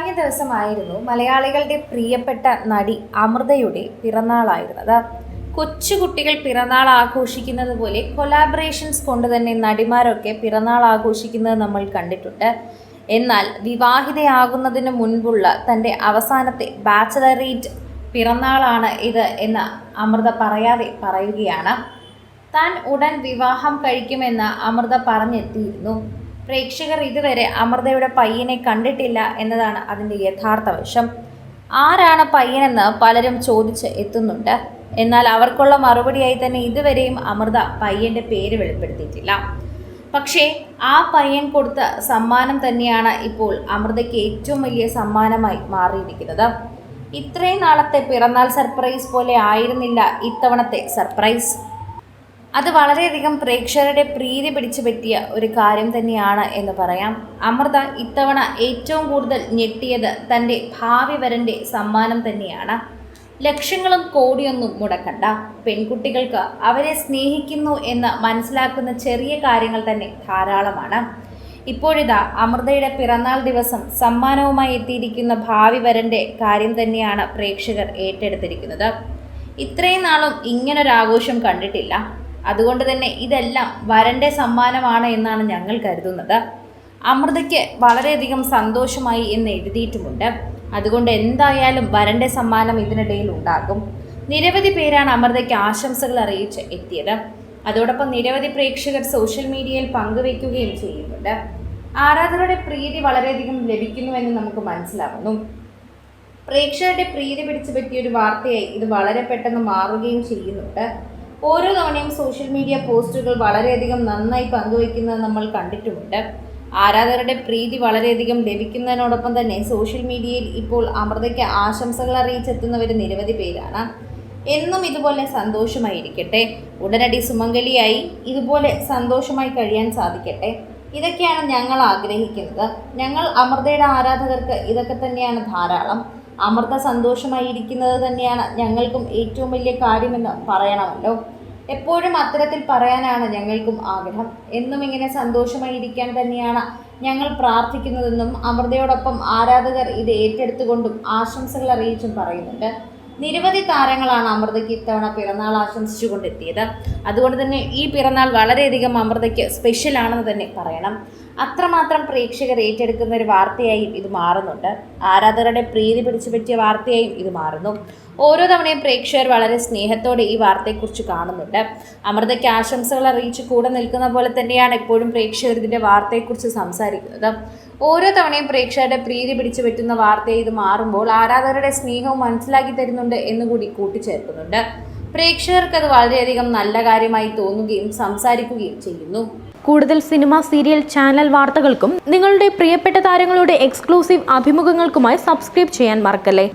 കഴിഞ്ഞ ദിവസമായിരുന്നു മലയാളികളുടെ പ്രിയപ്പെട്ട നടി അമൃതയുടെ പിറന്നാളായിരുന്നത്. കൊച്ചുകുട്ടികൾ പിറന്നാൾ ആഘോഷിക്കുന്നത് പോലെ കൊലാബറേഷൻസ് കൊണ്ട് തന്നെ നടിമാരൊക്കെ പിറന്നാൾ ആഘോഷിക്കുന്നത് നമ്മൾ കണ്ടിട്ടുണ്ട്. എന്നാൽ വിവാഹിതയാകുന്നതിന് മുൻപുള്ള തൻ്റെ അവസാനത്തെ ബാച്ചലറേറ്റ് പിറന്നാളാണ് ഇത് എന്ന് അമൃത പറയാതെ പറയുകയാണ്. താൻ ഉടൻ വിവാഹം കഴിക്കുമെന്ന് അമൃത പറഞ്ഞെത്തിയിരുന്നു. പ്രേക്ഷകർ ഇതുവരെ അമൃതയുടെ പയ്യനെ കണ്ടിട്ടില്ല എന്നതാണ് അതിൻ്റെ യഥാർത്ഥ വശം. ആരാണ് പയ്യനെന്ന് പലരും ചോദിച്ച് എത്തുന്നുണ്ട്. എന്നാൽ അവർക്കുള്ള മറുപടിയായി തന്നെ ഇതുവരെയും അമൃത പയ്യൻ്റെ പേര് വെളിപ്പെടുത്തിയിട്ടില്ല. പക്ഷേ ആ പയ്യൻ കൊടുത്ത സമ്മാനം തന്നെയാണ് ഇപ്പോൾ അമൃതയ്ക്ക് ഏറ്റവും വലിയ സമ്മാനമായി മാറിയിരിക്കുന്നത്. ഇത്രയും നാളത്തെ പിറന്നാൾ സർപ്രൈസ് പോലെ ആയിരുന്നില്ല ഇത്തവണത്തെ സർപ്രൈസ്. അത് വളരെയധികം പ്രേക്ഷകരുടെ പ്രീതി പിടിച്ചു പറ്റിയ ഒരു കാര്യം തന്നെയാണ് എന്ന് പറയാം. അമൃത ഇത്തവണ ഏറ്റവും കൂടുതൽ ഞെട്ടിയത് തൻ്റെ ഭാവി വരൻ്റെ സമ്മാനം തന്നെയാണ്. ലക്ഷങ്ങളും കോടിയൊന്നും മുടക്കണ്ട, പെൺകുട്ടികൾക്ക് അവരെ സ്നേഹിക്കുന്നു എന്ന് മനസ്സിലാക്കുന്ന ചെറിയ കാര്യങ്ങൾ തന്നെ ധാരാളമാണ്. ഇപ്പോഴിതാ അമൃതയുടെ പിറന്നാൾ ദിവസം സമ്മാനവുമായി എത്തിയിരിക്കുന്ന ഭാവി വരൻ്റെ കാര്യം തന്നെയാണ് പ്രേക്ഷകർ ഏറ്റെടുത്തിരിക്കുന്നത്. ഇത്രയും നാളും ഇങ്ങനൊരാഘോഷം കണ്ടിട്ടില്ല. അതുകൊണ്ട് തന്നെ ഇതെല്ലാം വരൻ്റെ സമ്മാനമാണ് എന്നാണ് ഞങ്ങൾ കരുതുന്നത്. അമൃതയ്ക്ക് വളരെയധികം സന്തോഷമായി എന്ന് എഴുതിയിട്ടുമുണ്ട്. അതുകൊണ്ട് എന്തായാലും വരൻ്റെ സമ്മാനം ഇതിനിടയിൽ ഉണ്ടാകും. നിരവധി പേരാണ് അമൃതയ്ക്ക് ആശംസകൾ അറിയിച്ച് എത്തിയത്. അതോടൊപ്പം നിരവധി പ്രേക്ഷകർ സോഷ്യൽ മീഡിയയിൽ പങ്കുവയ്ക്കുകയും ചെയ്യുന്നുണ്ട്. ആരാധകരുടെ പ്രീതി വളരെയധികം ലഭിക്കുന്നുവെന്ന് നമുക്ക് മനസ്സിലാവുന്നു. പ്രേക്ഷകരുടെ പ്രീതി പിടിച്ചു പറ്റിയൊരു വാർത്തയായി ഇത് വളരെ പെട്ടെന്ന് മാറുകയും ചെയ്യുന്നുണ്ട്. ഓരോ തവണയും സോഷ്യൽ മീഡിയ പോസ്റ്റുകൾ വളരെയധികം നന്നായി പങ്കുവയ്ക്കുന്നത് നമ്മൾ കണ്ടിട്ടുമുണ്ട്. ആരാധകരുടെ പ്രീതി വളരെയധികം ലഭിക്കുന്നതിനോടൊപ്പം തന്നെ സോഷ്യൽ മീഡിയയിൽ ഇപ്പോൾ അമൃതയ്ക്ക് ആശംസകൾ അറിയിച്ചെത്തുന്നവർ നിരവധി പേരാണ്. എന്നും ഇതുപോലെ സന്തോഷമായിരിക്കട്ടെ, ഉടനടി സുമംഗലിയായി ഇതുപോലെ സന്തോഷമായി കഴിയാൻ സാധിക്കട്ടെ. ഇതൊക്കെയാണ് ഞങ്ങൾ ആഗ്രഹിക്കുന്നത്. ഞങ്ങൾ അമൃതയുടെ ആരാധകർക്ക് ഇതൊക്കെ തന്നെയാണ് ധാരാളം. അമൃത സന്തോഷമായിരിക്കുന്നത് തന്നെയാണ് ഞങ്ങൾക്കും ഏറ്റവും വലിയ കാര്യമെന്ന് പറയണമല്ലോ. എപ്പോഴും അത്തരത്തിൽ പറയാനാണ് ഞങ്ങൾക്കും ആഗ്രഹം. എന്നും ഇങ്ങനെ സന്തോഷമായിരിക്കാൻ തന്നെയാണ് ഞങ്ങൾ പ്രാർത്ഥിക്കുന്നതെന്നും അമൃതയോടൊപ്പം ആരാധകർ ഇത് ഏറ്റെടുത്തുകൊണ്ടും ആശംസകൾ അറിയിച്ചും പറയുന്നുണ്ട്. നിരവധി താരങ്ങളാണ് അമൃതയ്ക്ക് ഇത്തവണ പിറന്നാൾ ആശംസിച്ചുകൊണ്ടെത്തിയത്. അതുകൊണ്ട് തന്നെ ഈ പിറന്നാൾ വളരെയധികം അമൃതയ്ക്ക് സ്പെഷ്യലാണെന്ന് തന്നെ പറയണം. അത്രമാത്രം പ്രേക്ഷകർ ഏറ്റെടുക്കുന്ന ഒരു വാർത്തയായും ഇത് മാറുന്നുണ്ട്. ആരാധകരുടെ പ്രീതി പിടിച്ചു പറ്റിയ വാർത്തയായും ഇത് മാറുന്നു. ഓരോ തവണയും പ്രേക്ഷകർ വളരെ സ്നേഹത്തോടെ ഈ വാർത്തയെക്കുറിച്ച് കാണുന്നുണ്ട്. അമൃതയ്ക്ക് ആശംസകൾ അറിയിച്ച് കൂടെ നിൽക്കുന്ന പോലെ തന്നെയാണ് എപ്പോഴും പ്രേക്ഷകർ ഇതിൻ്റെ വാർത്തയെക്കുറിച്ച് സംസാരിക്കുന്നത്. ഓരോ തവണയും പ്രേക്ഷകരുടെ പ്രീതി പിടിച്ചു പറ്റുന്ന വാർത്തയെ ഇത് മാറുമ്പോൾ ആരാധകരുടെ സ്നേഹവും മനസ്സിലാക്കി തരുന്നുണ്ട് എന്നുകൂടി കൂട്ടിച്ചേർക്കുന്നുണ്ട്. പ്രേക്ഷകർക്ക് അത് വളരെയധികം നല്ല കാര്യമായി തോന്നുകയും സംസാരിക്കുകയും ചെയ്യുന്നു. കൂടുതൽ സിനിമ, സീരിയൽ, ചാനൽ വാർത്തകൾക്കും നിങ്ങളുടെ പ്രിയപ്പെട്ട താരങ്ങളുടെ എക്സ്ക്ലൂസീവ് അഭിമുഖങ്ങൾക്കുമായി സബ്സ്ക്രൈബ് ചെയ്യാൻ മറക്കല്ലേ.